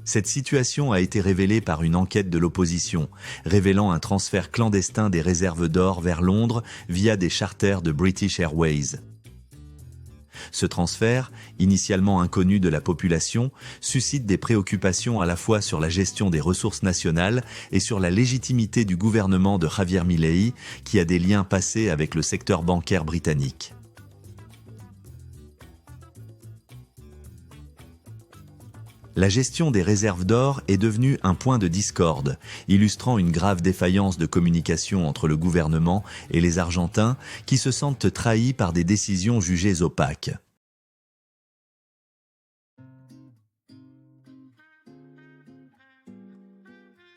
Cette situation a été révélée par une enquête de l'opposition, révélant un transfert clandestin des réserves d'or vers Londres via des charters de British Airways. Ce transfert, initialement inconnu de la population, suscite des préoccupations à la fois sur la gestion des ressources nationales et sur la légitimité du gouvernement de Javier Milei, qui a des liens passés avec le secteur bancaire britannique. La gestion des réserves d'or est devenue un point de discorde, illustrant une grave défaillance de communication entre le gouvernement et les Argentins qui se sentent trahis par des décisions jugées opaques.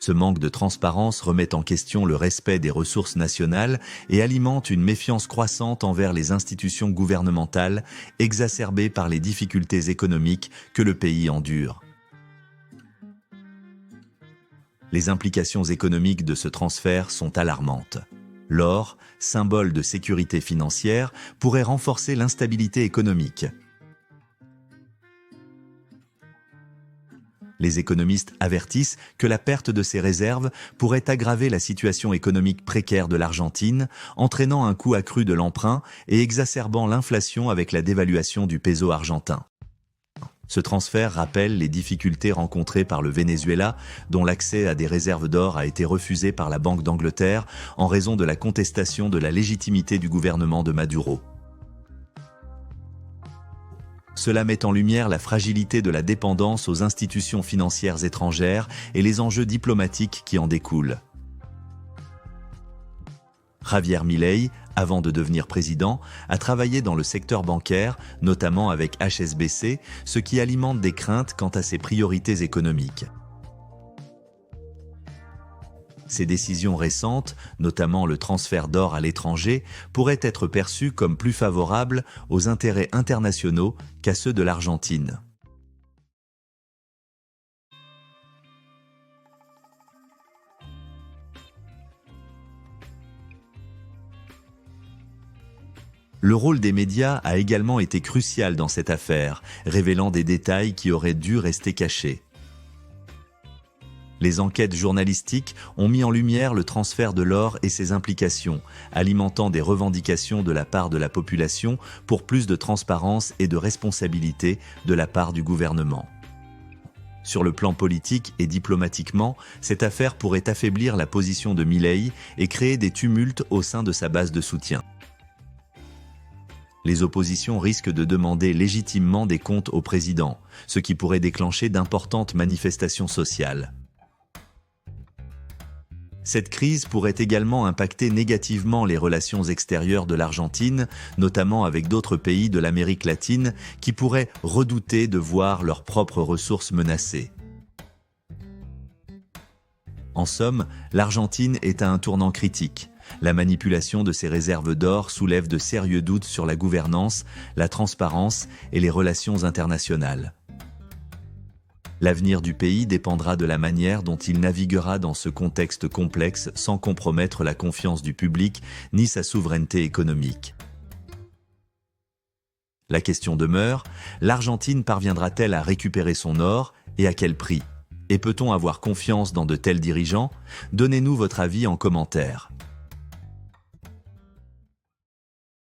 Ce manque de transparence remet en question le respect des ressources nationales et alimente une méfiance croissante envers les institutions gouvernementales, exacerbée par les difficultés économiques que le pays endure. Les implications économiques de ce transfert sont alarmantes. L'or, symbole de sécurité financière, pourrait renforcer l'instabilité économique. Les économistes avertissent que la perte de ces réserves pourrait aggraver la situation économique précaire de l'Argentine, entraînant un coût accru de l'emprunt et exacerbant l'inflation avec la dévaluation du peso argentin. Ce transfert rappelle les difficultés rencontrées par le Venezuela, dont l'accès à des réserves d'or a été refusé par la Banque d'Angleterre en raison de la contestation de la légitimité du gouvernement de Maduro. Cela met en lumière la fragilité de la dépendance aux institutions financières étrangères et les enjeux diplomatiques qui en découlent. Javier Milei, avant de devenir président, a travaillé dans le secteur bancaire, notamment avec HSBC, ce qui alimente des craintes quant à ses priorités économiques. Ces décisions récentes, notamment le transfert d'or à l'étranger, pourraient être perçues comme plus favorables aux intérêts internationaux qu'à ceux de l'Argentine. Le rôle des médias a également été crucial dans cette affaire, révélant des détails qui auraient dû rester cachés. Les enquêtes journalistiques ont mis en lumière le transfert de l'or et ses implications, alimentant des revendications de la part de la population pour plus de transparence et de responsabilité de la part du gouvernement. Sur le plan politique et diplomatiquement, cette affaire pourrait affaiblir la position de Milei et créer des tumultes au sein de sa base de soutien. Les oppositions risquent de demander légitimement des comptes au président, ce qui pourrait déclencher d'importantes manifestations sociales. Cette crise pourrait également impacter négativement les relations extérieures de l'Argentine, notamment avec d'autres pays de l'Amérique latine qui pourraient redouter de voir leurs propres ressources menacées. En somme, l'Argentine est à un tournant critique. La manipulation de ces réserves d'or soulève de sérieux doutes sur la gouvernance, la transparence et les relations internationales. L'avenir du pays dépendra de la manière dont il naviguera dans ce contexte complexe sans compromettre la confiance du public ni sa souveraineté économique. La question demeure, l'Argentine parviendra-t-elle à récupérer son or et à quel prix? Et peut-on avoir confiance dans de tels dirigeants? Donnez-nous votre avis en commentaire.